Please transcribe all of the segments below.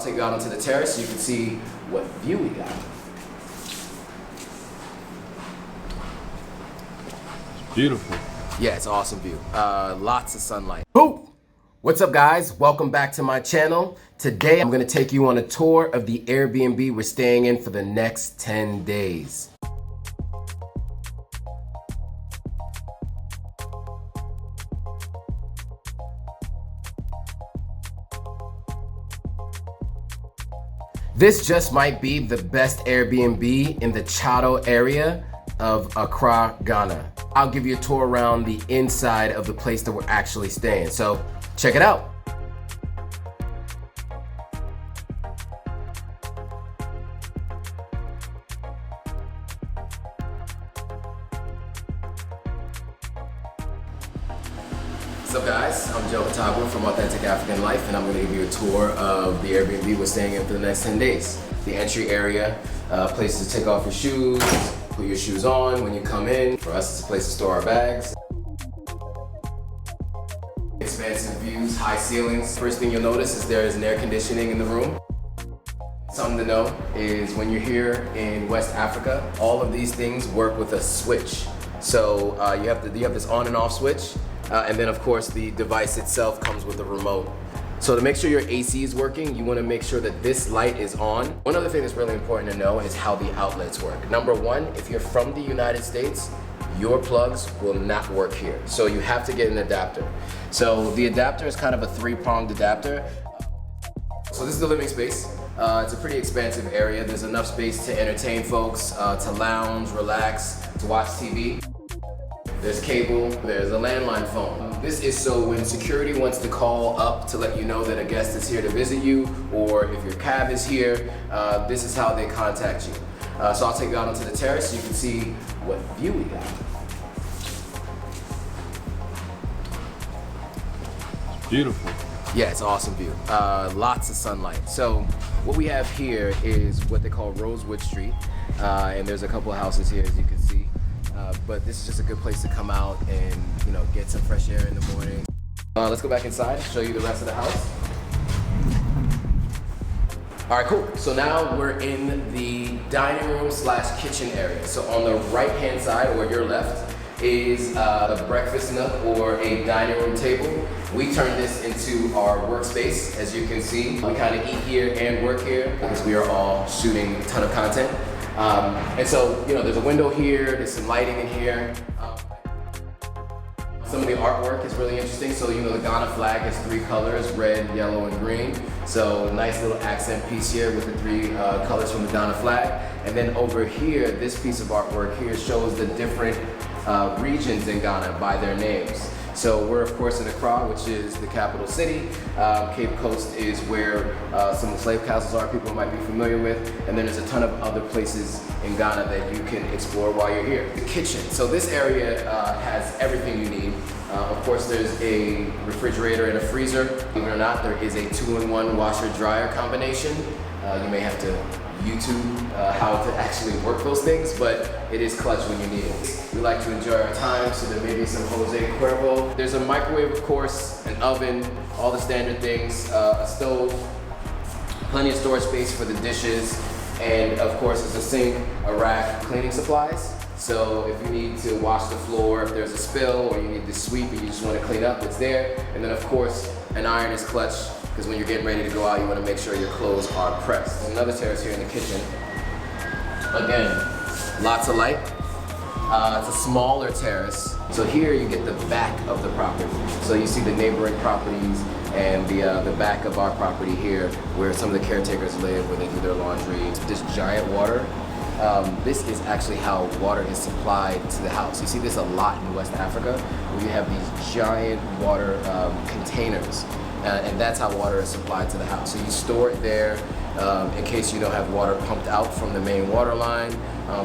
I'll take you out onto the terrace so you can see what view we got. Beautiful. Yeah, it's an awesome view. Lots of sunlight. Woo! What's up, guys? Welcome back to my channel. Today, I'm gonna take you on a tour of the Airbnb we're staying in for the next 10 days. This just might be the best Airbnb in the Tse-Addo area of Accra, Ghana. I'll give you a tour around the inside of the place that we're actually staying. So check it out. What's up, guys? I'm Joe Tse-Addo from Authentic African Life, and I'm going to give you a tour of the Airbnb we're staying in for the next 10 days. The entry area, places to take off your shoes, put your shoes on when you come in. For us, it's a place to store our bags. Expansive views, high ceilings. First thing you'll notice is there is an air conditioning in the room. Something to know is when you're here in West Africa, all of these things work with a switch. So you have this on and off switch. And then of course the device itself comes with a remote. So to make sure your AC is working, you want to make sure that this light is on. One other thing that's really important to know is how the outlets work. Number one, if you're from the United States, your plugs will not work here. So you have to get an adapter. So the adapter is kind of a three-pronged adapter. So this is the living space. It's a pretty expansive area. There's enough space to entertain folks, to lounge, relax, to watch TV. There's cable, there's a landline phone. This is so when security wants to call up to let you know that a guest is here to visit you, or if your cab is here, this is how they contact you. So I'll take you out onto the terrace so you can see what view we got. Beautiful. Yeah, it's an awesome view. Lots of sunlight. So what we have here is what they call Rosewood Street, and there's a couple of houses here, as you can see. But this is just a good place to come out and get some fresh air in the morning. Let's go back inside, show you the rest of the house. All right, cool. So now we're in the dining room / kitchen area. So on the right-hand side, or your left, is a breakfast nook or a dining room table. We turned this into our workspace, as you can see. We kind of eat here and work here because we are all shooting a ton of content. And so, there's a window here, there's some lighting in here. Some of the artwork is really interesting. So, the Ghana flag has 3 colors, red, yellow, and green. So, nice little accent piece here with the 3 colors from the Ghana flag. And then over here, this piece of artwork here shows the different regions in Ghana by their names. So we're of course in Accra, which is the capital city. Cape Coast is where some of the slave castles are, people might be familiar with. And then there's a ton of other places in Ghana that you can explore while you're here. The kitchen. So this area has everything you need. Of course, there's a refrigerator and a freezer. Believe it or not, there is a 2-in-1 washer-dryer combination. You may have to YouTube how to actually work those things, but it is clutch when you need it. We like to enjoy our time, so there may be some Jose Cuervo. There's a microwave, of course, an oven, all the standard things, a stove, plenty of storage space for the dishes, and of course there's a sink, a rack, cleaning supplies. So if you need to wash the floor, if there's a spill, or you need to sweep and you just want to clean up, it's there. And then of course, an iron is clutch, because when you're getting ready to go out, you want to make sure your clothes are pressed. There's another terrace here in the kitchen. Again, lots of light. It's a smaller terrace. So here you get the back of the property. So you see the neighboring properties and the back of our property here, where some of the caretakers live, where they do their laundry. This giant water. This is actually how water is supplied to the house. You see this a lot in West Africa, where you have these giant water containers. And that's how water is supplied to the house. So you store it there in case you don't have water pumped out from the main water line.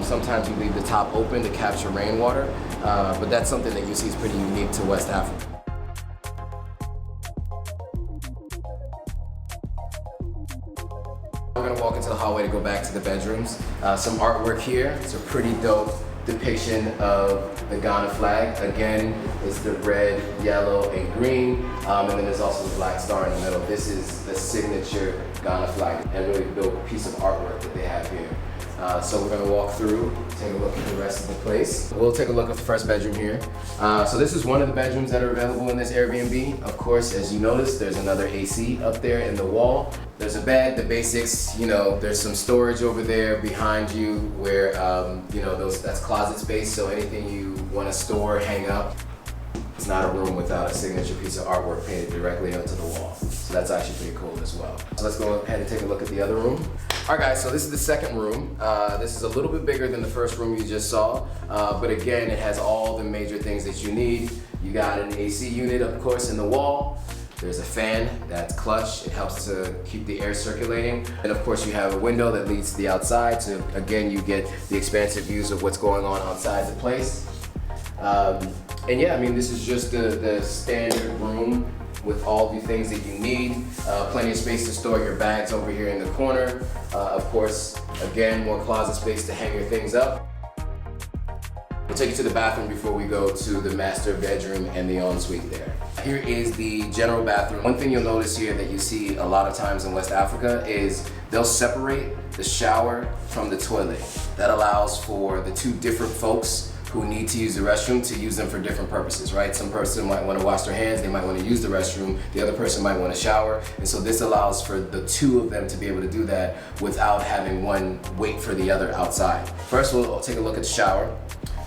Sometimes you leave the top open to capture rainwater, but that's something that you see is pretty unique to West Africa. We're gonna walk into the hallway to go back to the bedrooms. Some artwork here. It's a pretty dope depiction of the Ghana flag. Again, it's the red, yellow, and green, and then there's also the black star in the middle. This is the signature Ghana flag, and really built piece of artwork that they have here. So we're gonna walk through, take a look at the rest of the place. We'll take a look at the first bedroom here. So this is one of the bedrooms that are available in this Airbnb. Of course, as you notice, there's another AC up there in the wall. There's a bed, the basics, you know, there's some storage over there behind you where, you know, that's closet space, so anything you wanna store, hang up. It's not a room without a signature piece of artwork painted directly onto the wall. So that's actually pretty cool as well. So let's go ahead and take a look at the other room. All right guys, so this is the second room. This is a little bit bigger than the first room you just saw, but again, it has all the major things that you need. You got an AC unit, of course, in the wall. There's a fan that's clutch. It helps to keep the air circulating. And of course, you have a window that leads to the outside. So again, you get the expansive views of what's going on outside the place. And yeah, I mean, this is just the standard room with all the things that you need. Plenty of space to store your bags over here in the corner. Of course, again, more closet space to hang your things up. We'll take you to the bathroom before we go to the master bedroom and the ensuite there. Here is the general bathroom. One thing you'll notice here that you see a lot of times in West Africa is they'll separate the shower from the toilet. That allows for the two different folks who need to use the restroom to use them for different purposes, right? Some person might want to wash their hands, they might want to use the restroom, the other person might want to shower, and so this allows for the two of them to be able to do that without having one wait for the other outside. First, we'll take a look at the shower.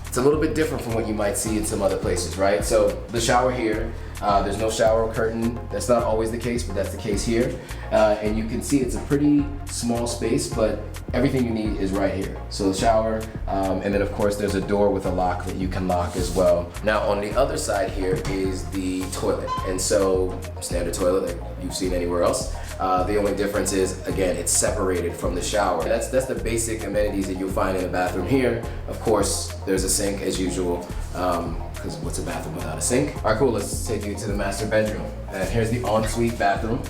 It's a little bit different from what you might see in some other places, right? So the shower here, there's no shower curtain. That's not always the case, but that's the case here. And you can see it's a pretty small space, but everything you need is right here. So the shower, and then of course there's a door with a lock that you can lock as well. Now on the other side here is the toilet. And so standard toilet like you've seen anywhere else. The only difference is, again, it's separated from the shower. That's the basic amenities that you'll find in a bathroom here. Of course, there's a sink as usual, because what's a bathroom without a sink? All right, cool, let's take you to the master bedroom. And here's the ensuite bathroom.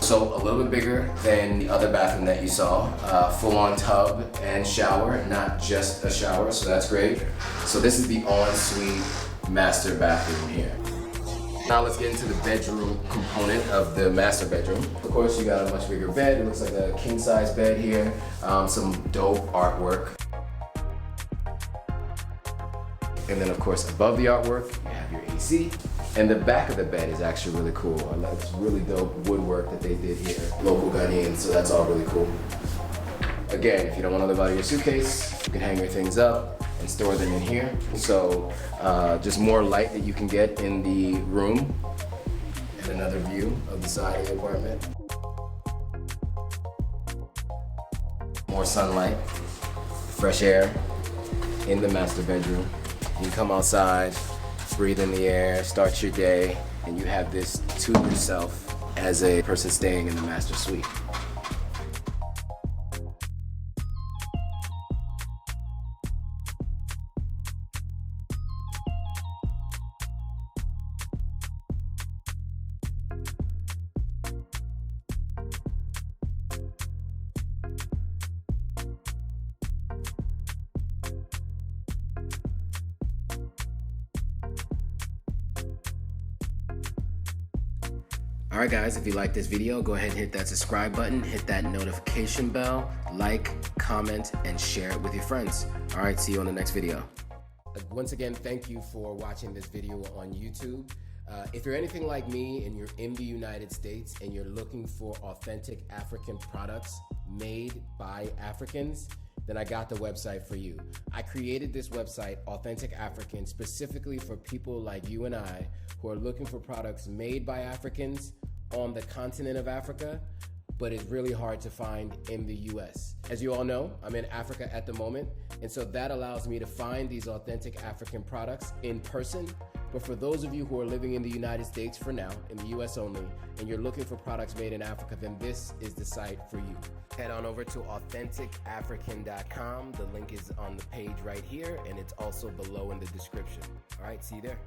So a little bit bigger than the other bathroom that you saw. Full-on tub and shower, not just a shower, so that's great. So this is the ensuite master bathroom here. Now let's get into the bedroom component of the master bedroom. Of course, you got a much bigger bed. It looks like a king-size bed here. Some dope artwork. And then of course, above the artwork, you have your AC. And the back of the bed is actually really cool. It's really dope woodwork that they did here. Local Ghanaian, so that's all really cool. Again, if you don't want to live out of your suitcase, you can hang your things up and store them in here. So just more light that you can get in the room. And another view of the side of the apartment. More sunlight, fresh air in the master bedroom. You can come outside, breathe in the air, start your day, and you have this to yourself as a person staying in the master suite. All right guys, if you like this video, go ahead and hit that subscribe button, hit that notification bell, like, comment, and share it with your friends. All right, see you on the next video. Once again, thank you for watching this video on YouTube. If you're anything like me and you're in the United States and you're looking for authentic African products made by Africans, then I got the website for you. I created this website, Authentic African, specifically for people like you and I who are looking for products made by Africans on the continent of Africa, but it's really hard to find in the US. As you all know, I'm in Africa at the moment, and so that allows me to find these authentic African products in person. But for those of you who are living in the United States for now, in the US only, and you're looking for products made in Africa, then this is the site for you. Head on over to AuthenticAfrican.com. The link is on the page right here, and it's also below in the description. All right, see you there.